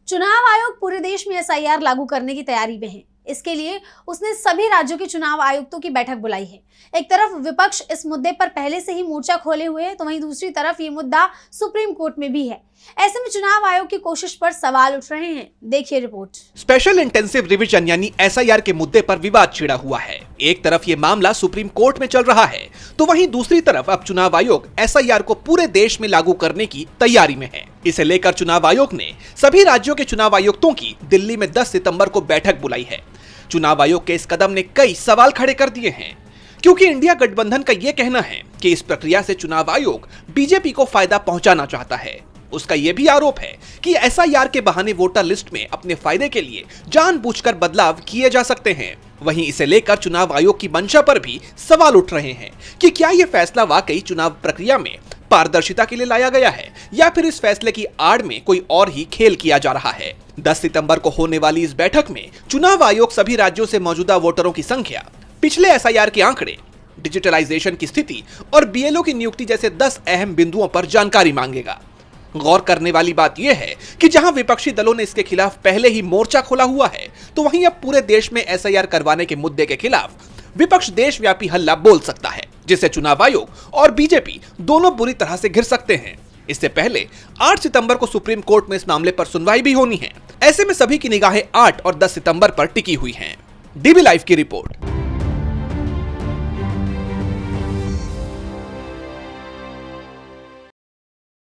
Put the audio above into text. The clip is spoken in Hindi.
चुनाव आयोग पूरे देश में एसआईआर लागू करने की तैयारी में है। इसके लिए उसने सभी राज्यों के चुनाव आयुक्तों की बैठक बुलाई है। एक तरफ विपक्ष इस मुद्दे पर पहले से ही मोर्चा खोले हुए है, तो वहीं दूसरी तरफ ये मुद्दा सुप्रीम कोर्ट में भी है। ऐसे में चुनाव आयोग की कोशिश पर सवाल उठ रहे हैं। देखिए रिपोर्ट। स्पेशल इंटेंसिव रिवीजन यानी एसआईआर के मुद्दे पर विवाद छिड़ा हुआ है। एक तरफ ये मामला सुप्रीम कोर्ट में चल रहा है, तो वहीं दूसरी तरफ अब चुनाव आयोग एसआईआर को पूरे देश में लागू करने की तैयारी में है। इसे लेकर चुनाव आयोग ने सभी राज्यों के चुनाव आयुक्तों की दिल्ली में 10 सितंबर को बैठक बुलाई है। चुनाव आयोग के इस कदम ने कई सवाल खड़े कर दिए हैं, क्योंकि इंडिया गठबंधन का यह कहना है कि इस प्रक्रिया से चुनाव आयोग बीजेपी को फायदा पहुंचाना चाहता है। उसका यह भी आरोप है कि एसआईआर के बहाने वोटर लिस्ट में अपने फायदे के लिए जानबूझकर बदलाव किए जा सकते हैं। वहीं इसे लेकर चुनाव आयोग की मंशा पर भी सवाल उठ रहे हैं कि क्या यह फैसला वाकई चुनाव प्रक्रिया में पारदर्शिता के लिए लाया गया है या फिर इस फैसले की आड़ में कोई और ही खेल किया जा रहा है। 10 सितंबर को होने वाली इस बैठक में चुनाव आयोग सभी राज्यों से मौजूदा वोटरों की संख्या, पिछले एसआईआर के आंकड़े, डिजिटलाइजेशन की स्थिति और बीएलओ की नियुक्ति जैसे 10 अहम बिंदुओं पर जानकारी मांगेगा। गौर करने वाली बात यह है कि जहां विपक्षी दलों ने इसके खिलाफ पहले ही मोर्चा खोला हुआ है, तो वहीं अब पूरे देश में एसआईआर करवाने के मुद्दे के खिलाफ विपक्ष देशव्यापी हल्ला बोल सकता है, जिससे चुनाव आयोग और बीजेपी दोनों बुरी तरह से घिर सकते हैं। इससे पहले 8 सितंबर को सुप्रीम कोर्ट में इस मामले पर सुनवाई भी होनी है। ऐसे में सभी की निगाहें 8 और 10 सितंबर पर टिकी हुई हैं। डीबी लाइव की रिपोर्ट।